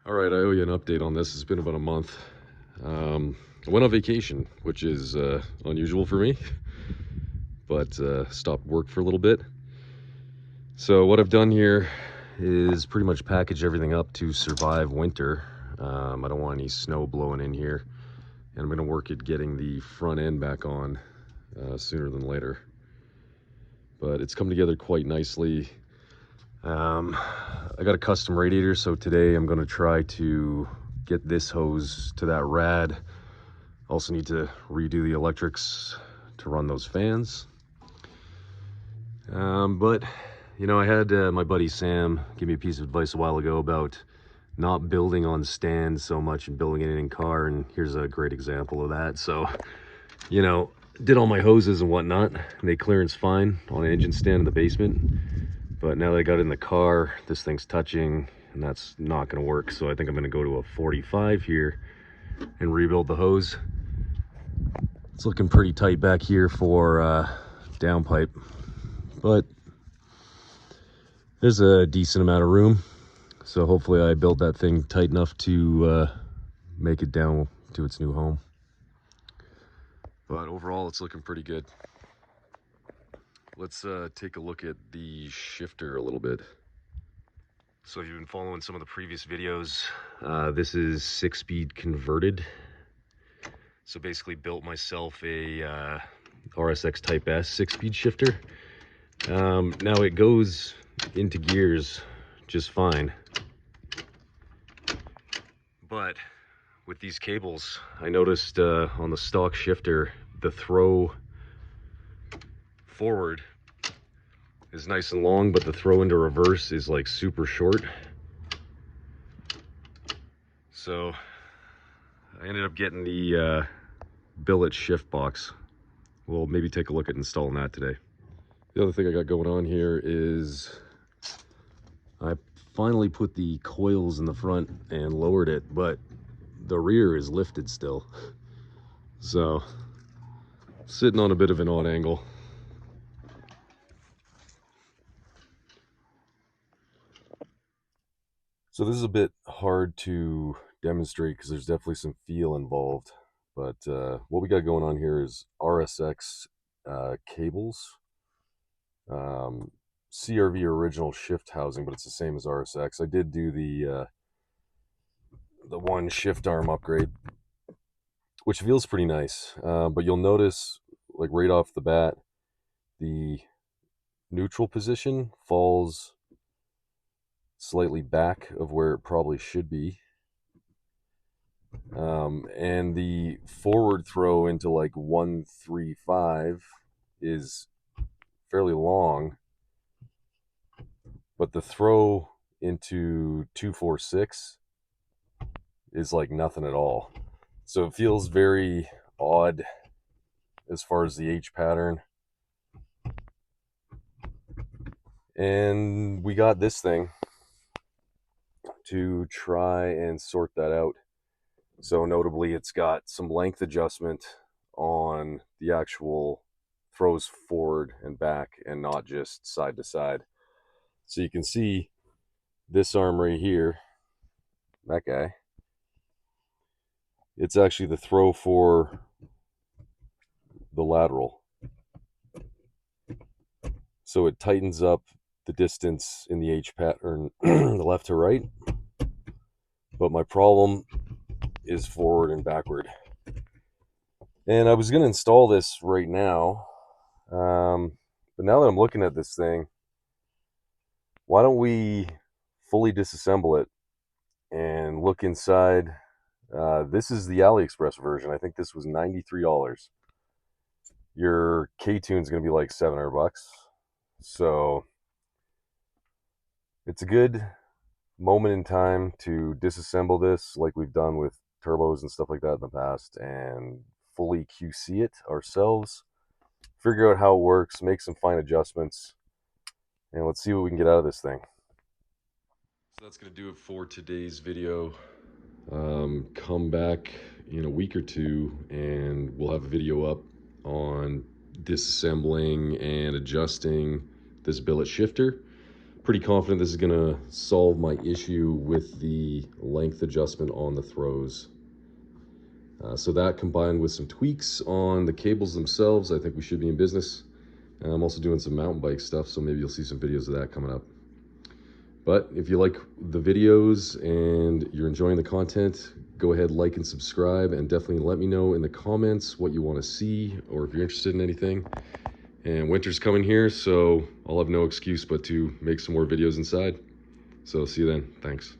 All right, I owe you an update on this. It's been about a month. I went on vacation, which is unusual for me, but stopped work for a little bit. So what I've done here is pretty much package everything up to survive winter. I don't want any snow blowing in here, and I'm going to work at getting the front end back on sooner than later. But it's come together quite nicely. I got a custom radiator, so today I'm going to try to get this hose to that rad. Also need to redo the electrics to run those fans. But you know, I had my buddy Sam give me a piece of advice a while ago about not building on stands so much and building it in car, and here's a great example of that. So, you know, did all my hoses and whatnot, and they clearance fine on an engine stand in the basement. But now that I got it in the car, this thing's touching, and that's not going to work. So I think I'm going to go to a 45 here and rebuild the hose. It's looking pretty tight back here for downpipe, but there's a decent amount of room. So hopefully I built that thing tight enough to make it down to its new home. But overall, it's looking pretty good. Let's take a look at the shifter a little bit. So if you've been following some of the previous videos, this is 6-speed converted. So basically built myself a RSX Type S 6-speed shifter. Now it goes into gears just fine. But with these cables, I noticed on the stock shifter, the throw forward is nice and long, but the throw into reverse is like super short. So I ended up getting the billet shift box. We'll maybe take a look at installing that today. The other thing I got going on here is I finally put the coils in the front and lowered it, but the rear is lifted still. So sitting on a bit of an odd angle. So this is a bit hard to demonstrate because there's definitely some feel involved. But what we got going on here is RSX cables. CRV original shift housing, but it's the same as RSX. I did do the one shift arm upgrade, which feels pretty nice. But you'll notice, like right off the bat, the neutral position falls slightly back of where it probably should be. And the forward throw into like 135 is fairly long, but the throw into 246 is like nothing at all. So it feels very odd as far as the H pattern. And we got this thing to try and sort that out. So notably, it's got some length adjustment on the actual throws forward and back and not just side to side. So you can see this arm right here, that guy, it's actually the throw for the lateral. So it tightens up the distance in the H pattern, the left to right. But my problem is forward and backward. And I was going to install this right now. But now that I'm looking at this thing, why don't we fully disassemble it and look inside. This is the AliExpress version. I think this was $93. Your K-Tune's going to be like $700. So it's a good moment in time to disassemble this like we've done with turbos and stuff like that in the past, and fully QC it ourselves, figure out how it works, make some fine adjustments, and let's see what we can get out of this thing. So that's going to do it for today's video. Come back in a week or two and we'll have a video up on disassembling and adjusting this billet shifter. pretty confident this is going to solve my issue with the length adjustment on the throws. So that combined with some tweaks on the cables themselves, I think we should be in business. And I'm also doing some mountain bike stuff, so maybe you'll see some videos of that coming up. But if you like the videos and you're enjoying the content, go ahead, like and subscribe, and definitely let me know in the comments what you want to see or if you're interested in anything. And winter's coming here, so I'll have no excuse but to make some more videos inside. So see you then. Thanks.